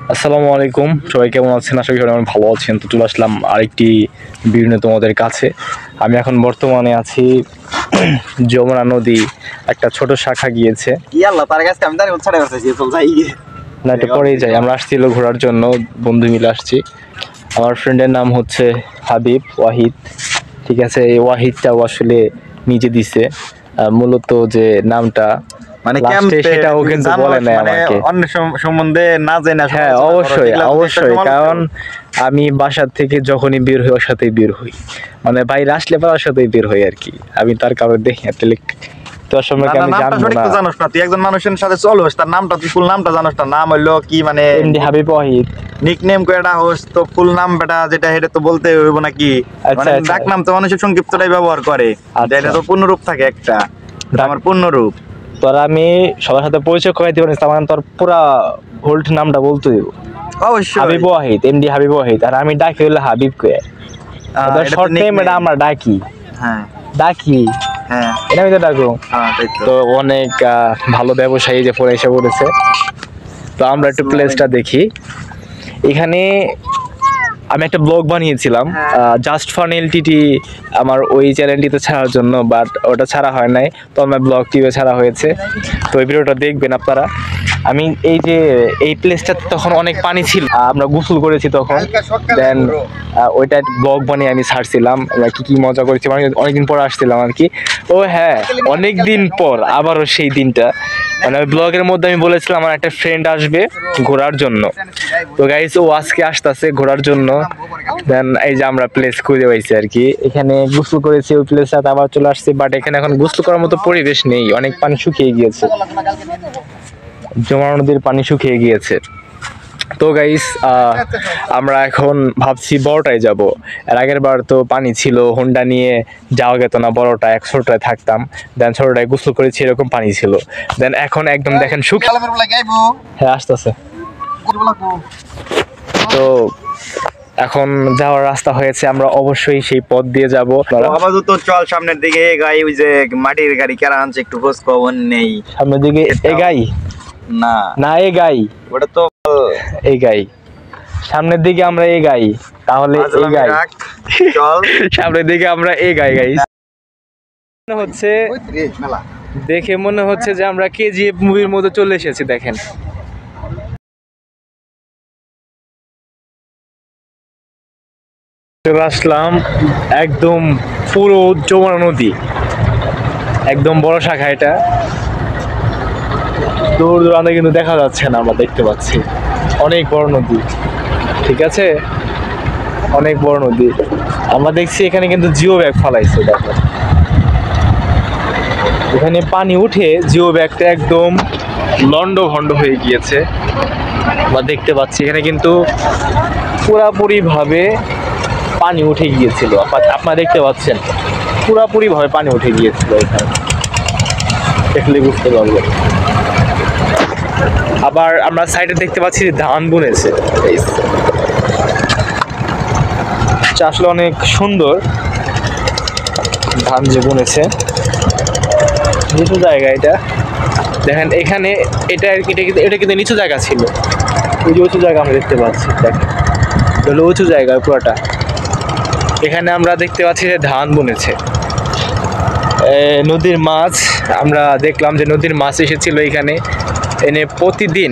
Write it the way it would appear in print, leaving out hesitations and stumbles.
আসসালামু আলাইকুম, সবাই কেমন আছেন? আশা করি সবাই ভালো আছেন। তো চলে আসলাম আরেকটি ভিডিও তোমাদের কাছে। আমি এখন বর্তমানে আছি যমুনা নদী, একটা ছোট শাখা গিয়েছে না, এটা পরেই যাই। আমরা আসছিল ঘোরার জন্য, বন্ধু মিলে আসছি। আমার ফ্রেন্ডের নাম হচ্ছে হাবিব ওয়াহিদ, ঠিক আছে। এই ওয়াহিদটাও আসলে নিজে দিছে, মূলত যে নামটা মানে সেটাও কিন্তু বলে নাই আমাকে অন্য সম্বন্ধে না জানা। হ্যাঁ, অবশ্যই অবশ্যই, কারণ আমি বাসার থেকে যখনই বের হই ওর সাথেই বের হই, মানে বাইরে আসলে বা ওর সাথেই বের হই আর কি। আমি তার কারণে দেখি তাহলে তোর সম্পর্কে আমি জানবো না। জানোস না, তুই একজন মানুষের সাথে চলোস, তার নামটা তুই ফুল নামটা জানোস না? নাম হইলো কি মানে এমডি হাবিব ওয়াহিদ, নিকনেম কয়টা হোস তো ফুল নাম বেটা যেটা এটা তো বলতে হইব নাকি? মানে ডাক নাম তো মানুষের সংক্ষিপ্তটাই ব্যবহার করে, এটা তো পূর্ণরূপ থাকে একটা, আমার পূর্ণরূপ। তোর আমি সবার সাথে পরিচয় করাইতে পারি, তার মানে তোর পুরা হোল্ড নামটা বলতে দিব। অবশ্যই হাবিব ওয়াহিদ, এমডি হাবিব ওয়াহিদ। আর আমি ডাকি হলো হাবিব কে, শর্ট নেম এটা আমরা ডাকি। হ্যাঁ ডাকি, হ্যাঁ এটা আমি তো ডাকবো। তো তো অনেক ভালো ব্যবসায়ী যে পরে এসে পড়েছে। তো আমরা একটু প্লেসটা দেখি। এখানে আমি একটা ব্লগ বানিয়েছিলাম জাস্ট ফর এলটিটি, আমার ওই চ্যানেলটিতে ছাড়ার জন্য, বাট ওটা ছাড়া হয় নাই। তো আমার ব্লগ টিভি ছাড়া হয়েছে, তো ওই ভিডিওটা দেখবেন আপনারা। আমি এই যে এই প্লেসটাতে তখন অনেক পানি ছিল, আমরা গোসল করেছি তখন। দেন ওইটা ব্লগ বানিয়ে আমি ছাড়ছিলাম, কি কি মজা করেছি, মানে অনেকদিন পর আসছিলাম আর কি। ও হ্যাঁ, অনেক দিন পর আবারও সেই দিনটা, মানে ওই ব্লগের মধ্যে আমি বলেছিলাম আমার একটা ফ্রেন্ড আসবে ঘোরার জন্য। তো গাইস, ও আজকে আসতেছে ঘোরার জন্য। দেন এই যে আমরা প্লেস খুঁজে পাইছি আর কি। এখানে গোসল করেছি ওই প্লেসে, আবার চলে আসছি, বাট এখানে এখন গোসল করার মতো পরিবেশ নেই, অনেক পানি শুকিয়ে গিয়েছে, যমুনা নদীর পানি শুকিয়ে গিয়েছে। তো গাইস, আমরা এখন ভাবছি বড়টায় যাব। এর আগের বার তো পানি ছিল, হোন্ডা নিয়ে যাওয়া যেত না, বড়টা 100টায় থাকতাম। দেন ছোটটায় গোসল করেছি, এরকম পানি ছিল। দেন এখন একদম দেখেন শুকিয়ে। হ্যাঁ, আসতেছে। তো এখন যাওয়ার রাস্তা হয়েছে, আমরা অবশ্যই সেই পথ দিয়ে যাব। আপাতত চল সামনের দিকে গাই, ওই যে মাটির গাড়ি কারা আনছে একটু খোঁজ খবর নেই। সামনের দিকে এগাই না না, এগাই, ওটা তো এগাই, সামনের দিকে আমরা এগাই, তাহলে এগাই, চল সামনের দিকে আমরা এগাই। গাইস, মনে হচ্ছে, দেখে মনে হচ্ছে যে আমরা কেজিএফ মুভির মধ্যে চলে এসেছি। দেখেন, আসলাম একদম পুরো যমুনা নদী, একদম বড় শাখা। এটা দূর দূরান্তে কিন্তু দেখা যাচ্ছে না, আমরা দেখতে পাচ্ছি অনেক বড় নদী, ঠিক আছে, অনেক বড় নদী। আমরা দেখছি এখানে কিন্তু জিও ব্যাগ ফালাইছে। দেখো, এখানে পানি উঠে জিও ব্যাগটা একদম লন্ড ভন্ড হয়ে গিয়েছে। আমরা দেখতে পাচ্ছি এখানে কিন্তু পুরাপুরি ভাবে পানি উঠে গিয়েছিল। আপনারা দেখতে পাচ্ছেন পুরাপুরি ভাবে পানি উঠে গিয়েছিল, এখানে দেখলে বুঝতে পারবেন। আবার আমরা সাইডে দেখতে পাচ্ছি ধান বুনেছে, আসলে অনেক সুন্দর ধান যে বুনেছে। নিচু জায়গা এটা, দেখেন এখানে এটা কিন্তু নিচু জায়গা ছিল, এই যে উঁচু জায়গা আমরা দেখতে পাচ্ছি। দেখেন, হলো উঁচু জায়গা পুরোটা। এখানে আমরা দেখতে পাচ্ছি যে ধান বুনেছে। নদীর মাছ, আমরা দেখলাম যে নদীর মাছ এসেছিল এখানে, এনে প্রতিদিন